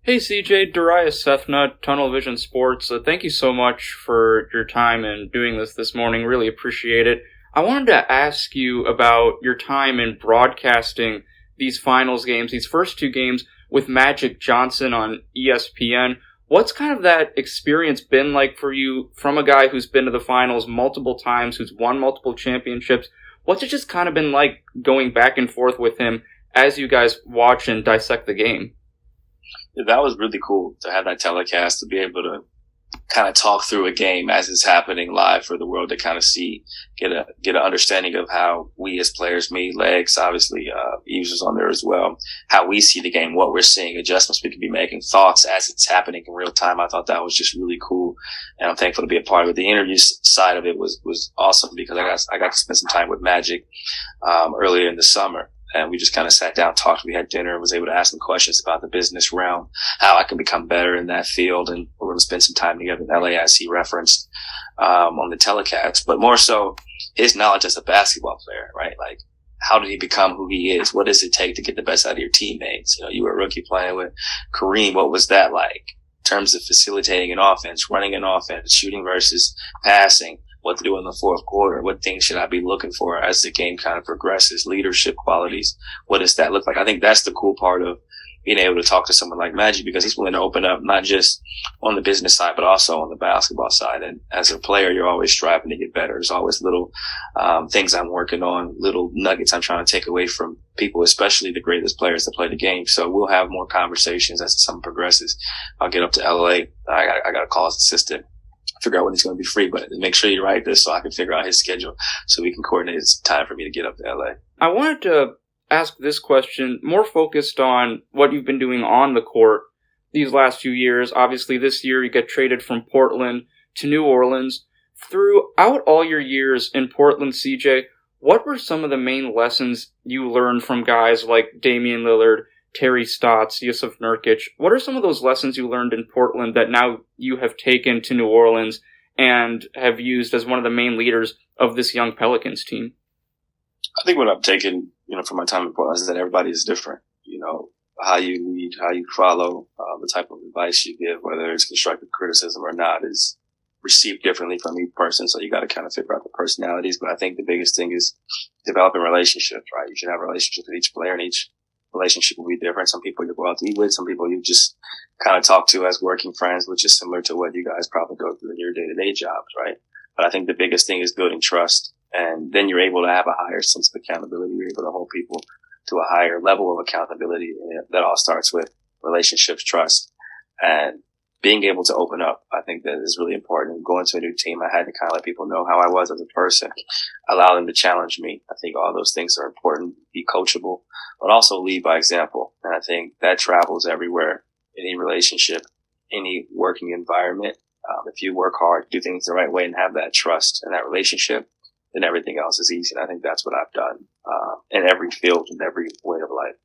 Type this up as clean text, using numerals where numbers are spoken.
Hey CJ, Darius Sethna, Tunnel Vision Sports. Thank you so much for your time and doing this morning. Really appreciate it. I wanted to ask you about your time in broadcasting these finals games, these first two games with Magic Johnson on ESPN. What's kind of that experience been like for you from a guy who's been to the finals multiple times, who's won multiple championships? What's it just kind of been like going back and forth with him as you guys watch and dissect the game? Yeah, that was really cool to have that telecast, to be able to kind of talk through a game as it's happening live for the world to kind of see, get an understanding of how we as players, me, Legs, obviously, Eves was on there as well, how we see the game, what we're seeing, adjustments we could be making, thoughts as it's happening in real time. I thought that was just really cool. And I'm thankful to be a part of it. The interview side of it was awesome because I got to spend some time with Magic, earlier in the summer. And we just kind of sat down, talked, we had dinner, and was able to ask him questions about the business realm, how I can become better in that field. And we're going to spend some time together in LA, as he referenced, on the telecast, but more so his knowledge as a basketball player, right? Like, how did he become who he is? What does it take to get the best out of your teammates? You know, you were a rookie playing with Kareem. What was that like in terms of facilitating an offense, running an offense, shooting versus passing? What to do in the fourth quarter, what things should I be looking for as the game kind of progresses, leadership qualities, what does that look like? I think that's the cool part of being able to talk to someone like Magic, because he's willing to open up not just on the business side, but also on the basketball side. And as a player, you're always striving to get better. There's always little things I'm working on, little nuggets I'm trying to take away from people, especially the greatest players that play the game. So we'll have more conversations as the summer progresses. I'll get up to LA. I got to call his assistant, figure out when he's going to be free, but make sure you write this so I can figure out his schedule so we can coordinate his time for me to get up to LA. I wanted to ask this question more focused on what you've been doing on the court these last few years. Obviously, this year you get traded from Portland to New Orleans. Throughout all your years in Portland, CJ, what were some of the main lessons you learned from guys like Damian Lillard, Terry Stotts, Yusuf Nurkic? What are some of those lessons you learned in Portland that now you have taken to New Orleans and have used as one of the main leaders of this young Pelicans team? I think what I've taken, from my time in Portland is that everybody is different. How you lead, how you follow, the type of advice you give, whether it's constructive criticism or not, is received differently from each person. So you got to kind of figure out the personalities. But I think the biggest thing is developing relationships, right? You should have a relationship with each player, and each relationship will be different. Some people you go out to eat with, some people you just kind of talk to as working friends, which is similar to what you guys probably go through in your day-to-day jobs, right? But I think the biggest thing is building trust, and then you're able to have a higher sense of accountability. You're able to hold people to a higher level of accountability, and that all starts with relationships, trust, and being able to open up. I think that is really important. Going to a new team, I had to kind of let people know how I was as a person, allow them to challenge me. I think all those things are important. Be coachable, but also lead by example. And I think that travels everywhere, any relationship, any working environment. If you work hard, do things the right way, and have that trust and that relationship, then everything else is easy. And I think that's what I've done in every field, in every way of life.